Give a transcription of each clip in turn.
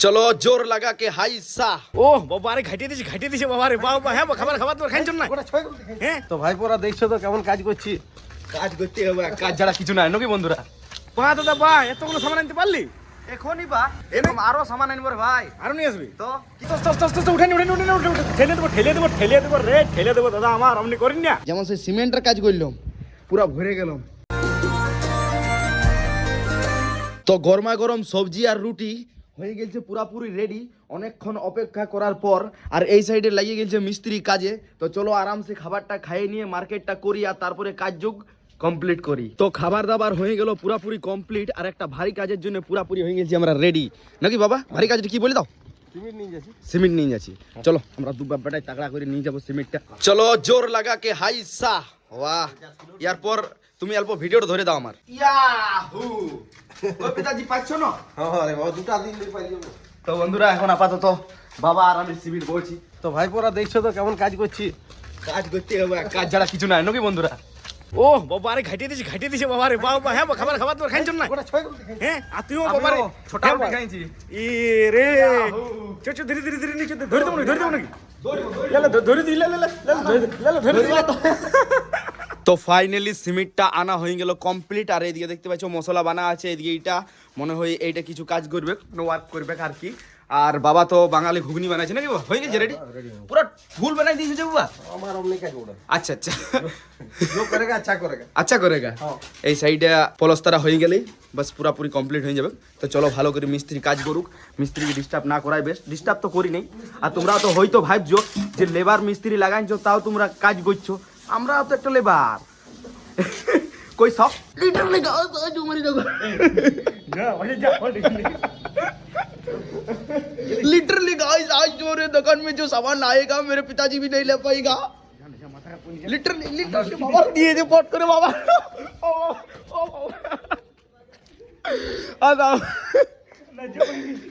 চলো জোর লাগা কে হাই সা। ও বাবা রে ঘাটিয়ে দিছে বাবা রে বাবা। হ্যাঁ খাবার তোর খাইছ না? হ্যাঁ তো ভাই পরা দেখছো তো কেমন কাজ করছি। কাজ করতে হবে, কাজ ছাড়া কিছু নাই নাকি বন্ধুরা? বা দাদা বা এতগুলো সামান আনতে পারলি? এখনই বা এরকম আরো সামান আনবো রে ভাই। আরো নিয়ে আসবি তো উঠে ঠেলে দেবো দাদা আমার আপনি করেন না। যেমন সেই সিমেন্টের কাজ করলাম, পুরা ভরে গেলাম। তো গরমা গরম সবজি আর রুটি হয়ে গেছে পুরাপুরি রেডি অনেকক্ষণ অপেক্ষা করার পর। আর এই সাইডে লাগিয়ে গেছে মিস্ত্রি কাজে। তো চলো আরামসে খাবারটা খাইয়ে নিয়ে মার্কেটটা করি আর তারপরে কাজ যোগ কমপ্লিট করি। তো খাবার দাবার হয়ে গেল পুরাপুরি কমপ্লিট। আর একটা ভারী কাজের জন্য পুরাপুরি হয়ে গেছি আমরা রেডি নাকি বাবা? ভারী কাজটা কি বলে দাও? সিমেন্ট নিয়ে যাচ্ছি। চলো আমরা দু বাপ্পাটাই তাকড়া করে নিয়ে যাবো সিমেন্টটা। চলো জোর লাগা কে হাই সা। বাহ, এরপর তুমি অল্প ভিডিওটা ধরে দাও আমার। ইয়াহু ও পিতাজি পাচ্ছ না? হ্যাঁ রে বাবা, দুটা দিন পাই যাবো। তো বন্ধুরা এখন আপাতত বাবা আর আমি সিমেন্ট বলছি। তো ভাই পরা দেখছো তো কেমন কাজ করছি। কাজ করতে হবে, কাজ ছাড়া কিছু নাই নাকি বন্ধুরা? ও বাবা রে ঘাটিয়ে দিছে বাবা রে বাবা। হ্যাঁ খাবার তোর খাইছ না? হ্যাঁ আর তুইও বাবা রে ছোটা রুটি খাইছি। ই রে চল ধীরে নিচে ধরে দেবো নাকি? ধরে দিই ধরে দিই। তো ফাইনালি সিমেন্টটা আনা হয়ে গেল কমপ্লিট। আর এইদিকে দেখতে পাচ্ছ মশলা বানা আছে। এদিকে এইটা মনে হয় এইটা কিছু কাজ করবে, ওয়ার্ক করবে আর কি। আর বাবা তো বাঙালি ঘুগনি বানাইছে নাকি বাবা? হয়ে গেছে রেডি, পুরো ফুল বানাই দিয়েছে বাবা। আমার অমনি কাজ ওটা। আচ্ছা আচ্ছা जो करेगा अच्छा करेगा। আচ্ছা করেগা। এই সাইডে পলস্তারা হয়ে গেলেই বাস পুরাপুরি কমপ্লিট হয়ে যাবে। তো চলো ভালো করে মিস্ত্রি কাজ করুক, মিস্ত্রিকে ডিস্টার্ব না করাই বেশ। ডিস্টার্ব তো করি নেই। আর তোমরা তো হয়তো ভাবছো যে লেবার মিস্ত্রি লাগাইছো তাও তোমরা কাজ করছো। আমরা তো একটা লেবার कोई सब लीटर में गाओ तो जो मरी जाओ लिटरली गाइस आज जो रे दुकान में जो सामान आएगा मेरे पिताजी भी नहीं ले पाएगा। लिटरली बाबा दिए दे पट करे बाबा। আদা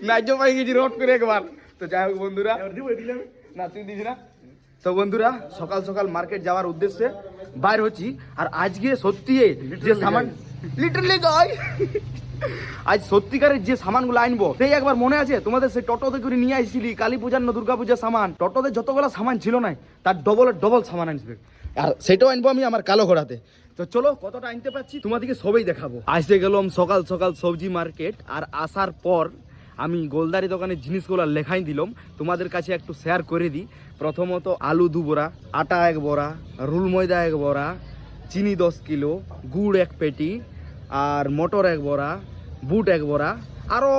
না जो পাই গেছি রট করে একবার। তো যাই হোক বন্ধুরা, না তুই দিস না। তো বন্ধুরা সকাল সকাল মার্কেট যাওয়ার উদ্দেশ্যে বাইর হচ্ছি। আর আজকে সত্যি যে সামান লিটারলি গাই আজ সত্যিকারের যে সামানগুলো আনবো সেই একবার মনে আছে তোমাদের? সেই টোটোতে করে নিয়ে আসছিলি কালী পূজার না দুর্গা পূজার সামান। টোটোতে যতগুলো সামান ছিল না তার ডবল সামান আনবে। আর সেটাও আনবো আমি আমার কালো ঘোড়াতে। তো চলো কতটা আনতে পারছি তোমাদেরকে সবই দেখাবো। আসতে গেলাম সকাল সকাল সবজি মার্কেট। আর আসার পর আমি গোলদারি দোকানের জিনিসগুলো লেখাই দিলাম, তোমাদের কাছে একটু শেয়ার করে দিই। প্রথমত আলু 2 বড়া, আটা 1 বড়া, রুল ময়দা 1 বড়া, চিনি 10 কিলো, গুড় 1 পেটি, আর মটর 1 বড়া, বুট 1 বড়া, আরও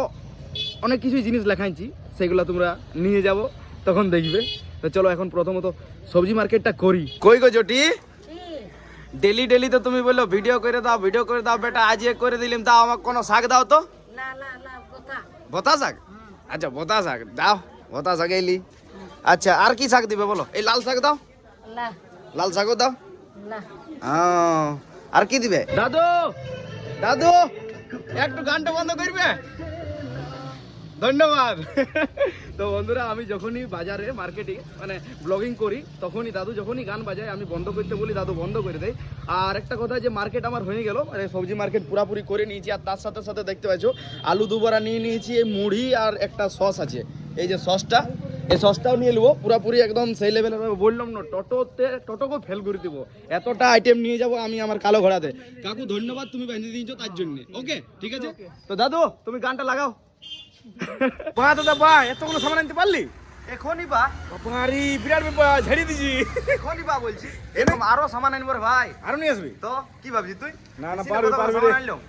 অনেক কিছুই জিনিস লেখাইছি। সেগুলো তোমরা নিয়ে যাব তখন দেখবে। তো চলো এখন প্রথমত সবজি মার্কেটটা করি। কই গো জটি, ডেলি তো তুমি বললো ভিডিও করে দাও বেটা। আজ করে দিলাম, দাও আমাকে কোনো শাক দাও তো। ভোতা শাক? আচ্ছা ভোতা শাক দাও, ভোতা শাক এলি। আচ্ছা আর কি শাক দিবে বলো? এই লাল শাক দাও, লাল শাকও দাও। আর কি দিবে? দাদু একটু গানটা বন্ধ করবে, ধন্যবাদ। তো বন্ধুরা আমি যখনই বাজারে মার্কেটে মানে ব্লগিং করি তখনই দাদু যখনই গান বাজায় আমি বন্ধ করতে বলি, দাদু বন্ধ করে দেয়। আর একটা কথা যে মার্কেট আমার হয়ে গেল, মানে সবজি মার্কেট পুরাপুরি করে নিয়েছি। আর তার সাথে সাথে দেখতে পাচ্ছ আলু 2 বড়া নিয়ে নিয়েছি, এই মুড়ি আর একটা সস আছে। এই যে সসটা, এই সসটাও নিয়ে নেবো পুরাপুরি একদম সেই লেভেলের। বললাম না টোটোকে ফেল করে দিব, এতটা আইটেম নিয়ে যাব আমি আমার কালো ঘোড়াতে। কাকু ধন্যবাদ, তুমি বেঁধে দিয়েছো তার জন্য। ওকে ঠিক আছে। তো দাদু তুমি গানটা লাগাও। বা দাদা বা এতগুলো সামান আনতে পারলি? এখনই বা বাড়ি বিরাট ব্যাপার, ঝেড়ে দিছি। এখনই বা বলছি এরকম আরো সামান আনবো রে ভাই। আরো নিয়ে আসবি? তো কি ভাবছিস তুই? না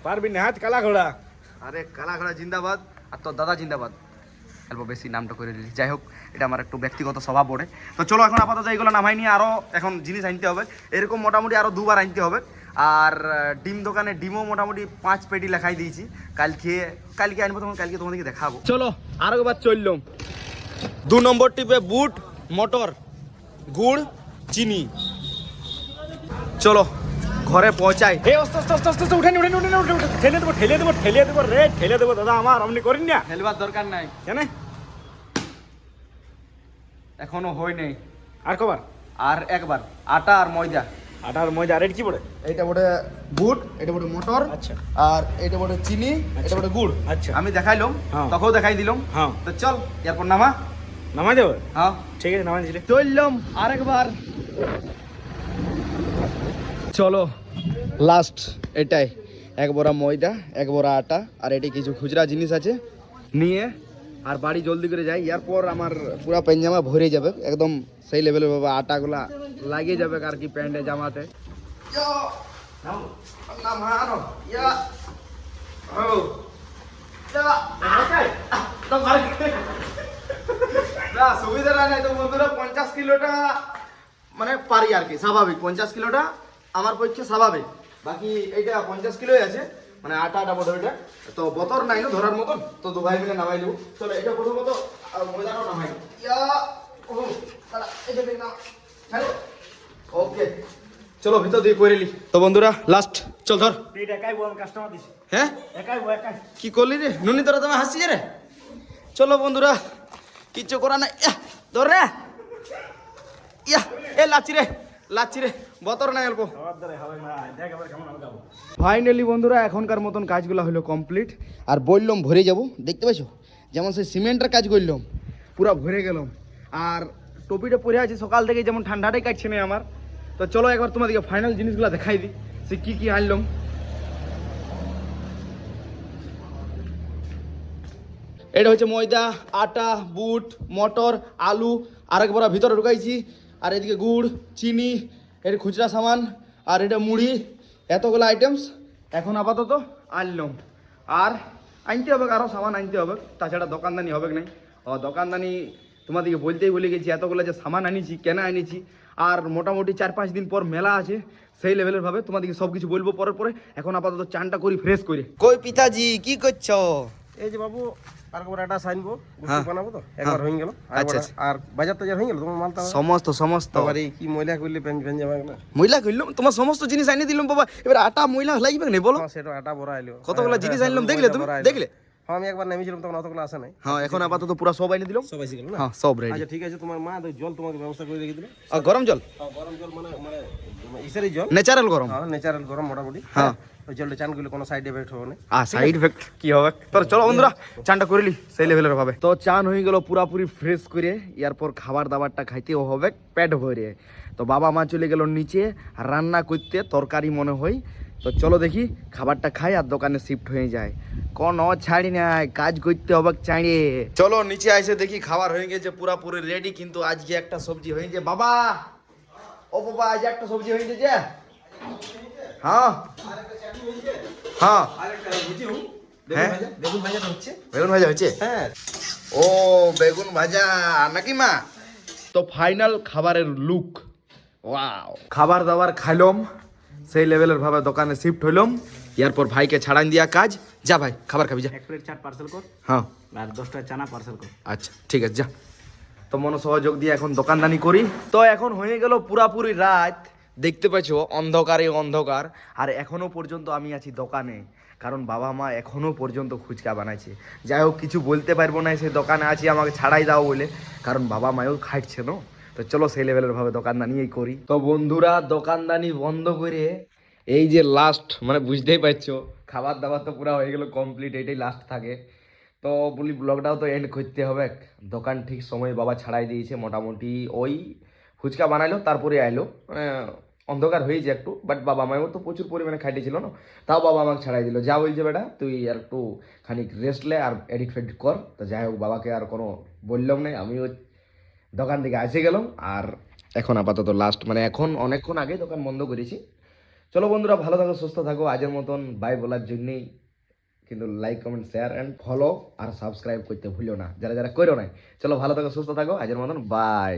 পারবি না। হাত কালা ঘোড়া। আরে কালা ঘোড়া জিন্দাবাদ, আর তোর দাদা জিন্দাবাদ। অল্প বেশি নামটা করে দিলি। যাই হোক এটা আমার একটু ব্যক্তিগত স্বভাব ওঠে। তো চলো এখন আপাতত এইগুলো নামাই নিয়ে আরো এখন জিনিস আনতে হবে। এরকম মোটামুটি আরো 2 বার আনতে হবে। আর ডিম দোকানে ডিমও মোটামুটি 5 পেটি লেখাই দিয়েছি। কালকে আনবো, তখন কালকে তোমাদেরকে দেখাবো। চলো আর একবার চললাম। 2 নম্বর টিপে বুট, মটর, গুড়, চিনি। চলো ঘরে পৌঁছাই। আস্তে উঠে ঠেলে দেবো দাদা আমার আপনি করেন না। ফেলবার দরকার নাই, কেন? এখনো হয় নাই। আর কবার? আর একবার আটা আর ময়দা আটার ময়দা আর এটা কি পড়ে? এইটা বটে বুট, এটা বটে মটর, আচ্ছা। আর এটা বটে চিনি, এটা বটে গুড়। আচ্ছা। আমি দেখাইলাম, হ্যাঁ। তোকেও দেখাই দিলাম। হ্যাঁ। তো চল এরপর নামা। নামাই দেবো? হ্যাঁ ঠিক আছে, নামাই দিলে। চললাম আরেকবার। চলো লাস্ট এটাই, এক বড়া ময়দা, এক বড়া আটা, আর এটি কিছু খুচরা জিনিস আছে নিয়ে আর বাড়ি জলদি করে যাই। এরপর আমার পুরা পায়জামা ভরে যাবে একদম সেই লেভেলের বাবা, আটাগুলা লাগিয়ে যাবে আর কি প্যান্টে জামাতে। সুবিধা নাই তো বন্ধুরা, 50 কিলোটা মানে পারি আর কি, স্বাভাবিক 50 কিলোটা আমার পক্ষে স্বাভাবিক। বাকি এইটা 50 কিলোই আছে, মানে আটা বড় এটা তো বতর নাই না ধরার মতন, তো দু ভাই মিলে নামাই দেবো। চলো এটা প্রথমত আর ময়দাটাও নামাই দেবো। ওকে চলো ভিতর দিয়ে করে নি। তো বন্ধুরা লাস্ট চল ধর। তুই এটা একাই বল, কাস্টমার দিস। হ্যাঁ একাই বল, একাই। কি করলি রে নুনি, তোরা তুমি হাসছিস রে। চলো বন্ধুরা কিচ্ছু করা নাই, ধর রে। ইয়া এ লাচ্ছি রে বতর নাই অল্প। ফাইনালি বন্ধুরা এখনকার মতন কাজগুলো হলো কমপ্লিট, আর বললাম ভরে যাব, দেখতে পাইছো যেমন সেই সিমেন্টের কাজ করলাম পুরো ভরে গেলাম। আর টপিটা পরে আছে সকাল থেকে, যেমন ঠান্ডাটাই কাটছে না আমার। তো চলো একবার তোমাদেরকে ফাইনাল জিনিসগুলো দেখাই দিই, সে কি আনলাম। এটা হচ্ছে ময়দা, আটা, বুট, মটর, আলু, আরেক বড়া ভিতরে ঢুকাইছি, আর এদিকে গুড়, চিনি, এটা খুচরা সামান, আর এটা মুড়ি, এতগুলো আইটেমস এখন আপাতত আনলাম। আর আনতে হবে, আরও সামান আনতে হবে, তাছাড়া দোকানদানি হবে নাই। দোকানদানি তোমাদেরকে বলতেই ভুলে গেছি, এতগুলো যে সামান আনিছি, কেন আনিছি, আর মোটামুটি 4-5 দিন পর মেলা আছে, সেই লেভেলের ভাবে তোমাদেরকে সব কিছু বলবো পরে। এখন আপাতত চানটা করি ফ্রেশ করে। কই পিতাজি কি করছো? এই যে বাবু আরেকবার একটা সাইনবো, হ্যাঁ। বানাবো তো একবার হয়ে গেল। আচ্ছা। আর বাজার টাজার হয়ে গেল তোমার মালটা? সমস্ত আবার এই কি ময়লা করলে প্যান যাবে না? ময়লা করলাম, তোমার সমস্ত জিনিস আনি দিলাম বাবা, এবার আটা ময়লা লাগবে না বলো? সেটা আটা বড় আইলো, কতগুলো জিনিস আনলাম দেখলে তুমি? দেখলে? হ্যাঁ আমি একবার নেমেছিলাম তখন অতগুলো আসে নাই। হ্যাঁ এখন আপাতত পুরো সব আনি দিলাম। সব এসে গেল না? হ্যাঁ সব রেডি। আচ্ছা ঠিক আছে, তোমার মা তো জল তোমাকে ব্যবস্থা করে রেখে দিল। আর গরম জল? গরম জল মানে মানে ইসেরই জল, ন্যাচারাল গরম। হ্যাঁ ন্যাচারাল গরম মোটামুটি। হ্যাঁ ওই জলটা চান করলে কোনো সাইড এফেক্ট হবে না। আর সাইড ইফেক্ট কি হবে? তো চলো বন্ধুরা চানটা করিলি সেই লেভেলের ভাবে। তো চান হয়ে গেল পুরাপুরি ফ্রেশ করে, এরপর খাবার দাবারটা খাইতেও হবে পেট ভরে। তো বাবা মা চলে গেল নিচে রান্না করতে, তরকারি মনে হয়। তো চলো দেখি খাবারটা খাই আর দোকানে শিফট হয়ে যায়। কোনো ছাড়ি নাই, কাজ করতে হবে চাঁড়িয়ে। চলো নিচে এসে দেখি খাবার হয়ে গেছে পুরাপুরি রেডি, কিন্তু আজকে একটা সবজি হয়েছে বাবা। ও বাবা আজ একটা সবজি হয়েছে যে, হ্যাঁ হ্যাঁ হ্যাঁ বেগুন ভাজাটা হচ্ছে। বেগুন ভাজা হচ্ছে? হ্যাঁ ও বেগুন ভাজা নাকি মা? তো ফাইনাল খাবারের লুক, ওয়াও। খাবার দাবার খাইলাম, সেই লেভেলের ভাবে দোকানে শিফট হইলাম। এরপর ভাইকে ছাড়ান দিয়া কাজ। যা ভাই খাবার খাবি যা। 1 প্লেট চাট পার্সেল কর, হ্যাঁ আর 10টা চানা পার্সেল কর। আচ্ছা ঠিক আছে যা। তো মনোসহযোগ দিয়ে এখন দোকানদানি করি। তো এখন হয়ে গেল পুরাপুরি রাত, দেখতে পাচ্ছ অন্ধকার, আর এখনো পর্যন্ত আমি আছি দোকানে, কারণ বাবা মা এখনো পর্যন্ত ফুচকা বানাইছে। যাই হোক কিছু বলতে পারবো না, সেই দোকানে আছি আমাকে ছাড়াই দাও বলে, কারণ বাবা মাও খাইছে না। তো চলো সেই লেভেলের ভাবে দোকানদানিই করি। তো বন্ধুরা দোকানদানি বন্ধ করে এই যে লাস্ট, মানে বুঝতেই পারছো খাবার দাবার তো পুরো হয়ে গেল কমপ্লিট, এটাই লাস্ট থাকে। তো বলি ব্লগটাও তো এন্ড করতে হবে। দোকান ঠিক সময় বাবা ছাড়াই দিয়েছে, মোটামুটি ওই ফুচকা বানাইলো তারপরে আইলো, মানে অন্ধকার হয়েছে একটু, বাট বাবা মায়েও তো প্রচুর পরিমাণে খাইটেছিল না, তাও বাবা আমাকে ছাড়াই দিল। যা বলছে বেটা তুই আর একটু খানিক রেস্ট লে আর এডিট ফেডিট কর। তো যাই হোক বাবাকে আর কোনো বললাম না, আমিও দোকান থেকে এসে গেলাম। আর এখন আপাতত লাস্ট, মানে এখন অনেকক্ষণ আগে দোকান বন্ধ করেছি। চলো বন্ধুরা ভালো থাকো সুস্থ থাকো, আজের মতন বাই বলার জন্যেই। কিন্তু like comment share and follow আর সাবস্ক্রাইব করতে ভুলো না, যারা করো না। চলো ভালো থাকো সুস্থ থাকো, আজের মতন বাই।